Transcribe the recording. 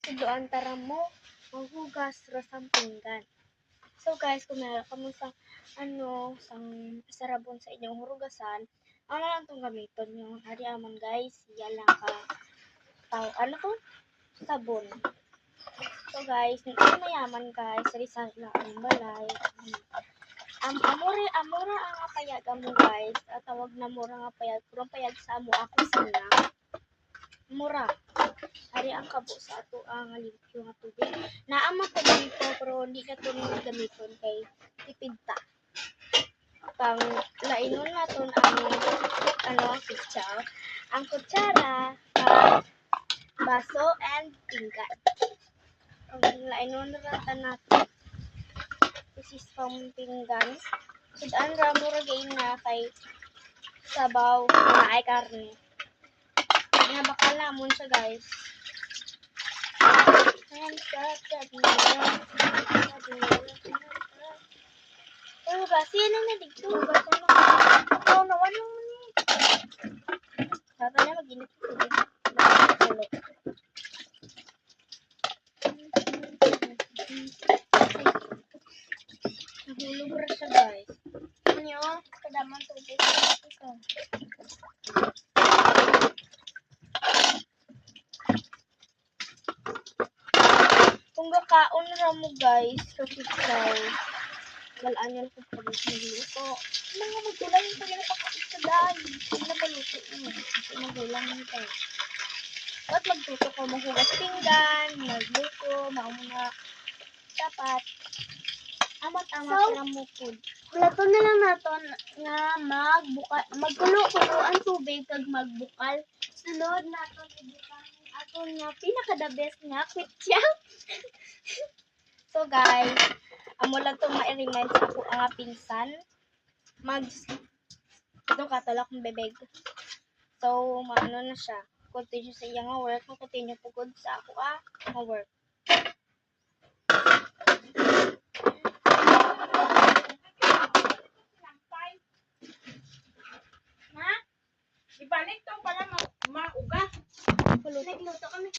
Doon tara mo maghugas ra sang pinggan. So guys, kung meron ka mo sang sang sarabon sa inyong hurugasan, ano lang itong gamiton yung hari amon guys, yan lang ka sabon. So guys, kung mayaman guys, resign lang ang balay. Amora ang apayag mo guys, at tawag na mura nga payag, kurang payag sa amo ako sana. Mura. Hari ang kabo sa ato ang limpyo nga tubig. Naama ko dito pero hindi na to gamiton kay tipid ta. Pang lainon naton ang kitchaw. Ang kutsara, baso and pinggan. Ang lainon rata natin. This is from pinggan. Sudan ra mura gain na kay sabaw na ay karne. Nga bakal namon siya guys. Oh, kasi na dito. Oh, nawan lang mo ni. Saka na mag-init ko. Nahulog ra siya guys. Ano? Kadaman tubig. Kung gakaon ra mo guys, kasi galaan yan kung pag magluto. Mga magulang yung pag napakasadaan. Pag napaluto mo, magulang yung tayo. At magluto ko, maghugas pinggan, magluto, mauna dapat. Amat-amat so, ra mo food. Plato na lang naton nga magkulo-kulo ang tubig kag magbukal. Sunod naton ibutang aton nga pinaka-the best nga ketchup. So guys, amo lang to ma-remind sa ako ang pinsan. Ito katalak ng bebeg. So, maano na siya. Continue sa iya nga work. Continue pugod sa ako nga work. Ibalik to para mauga. Nagluto kami.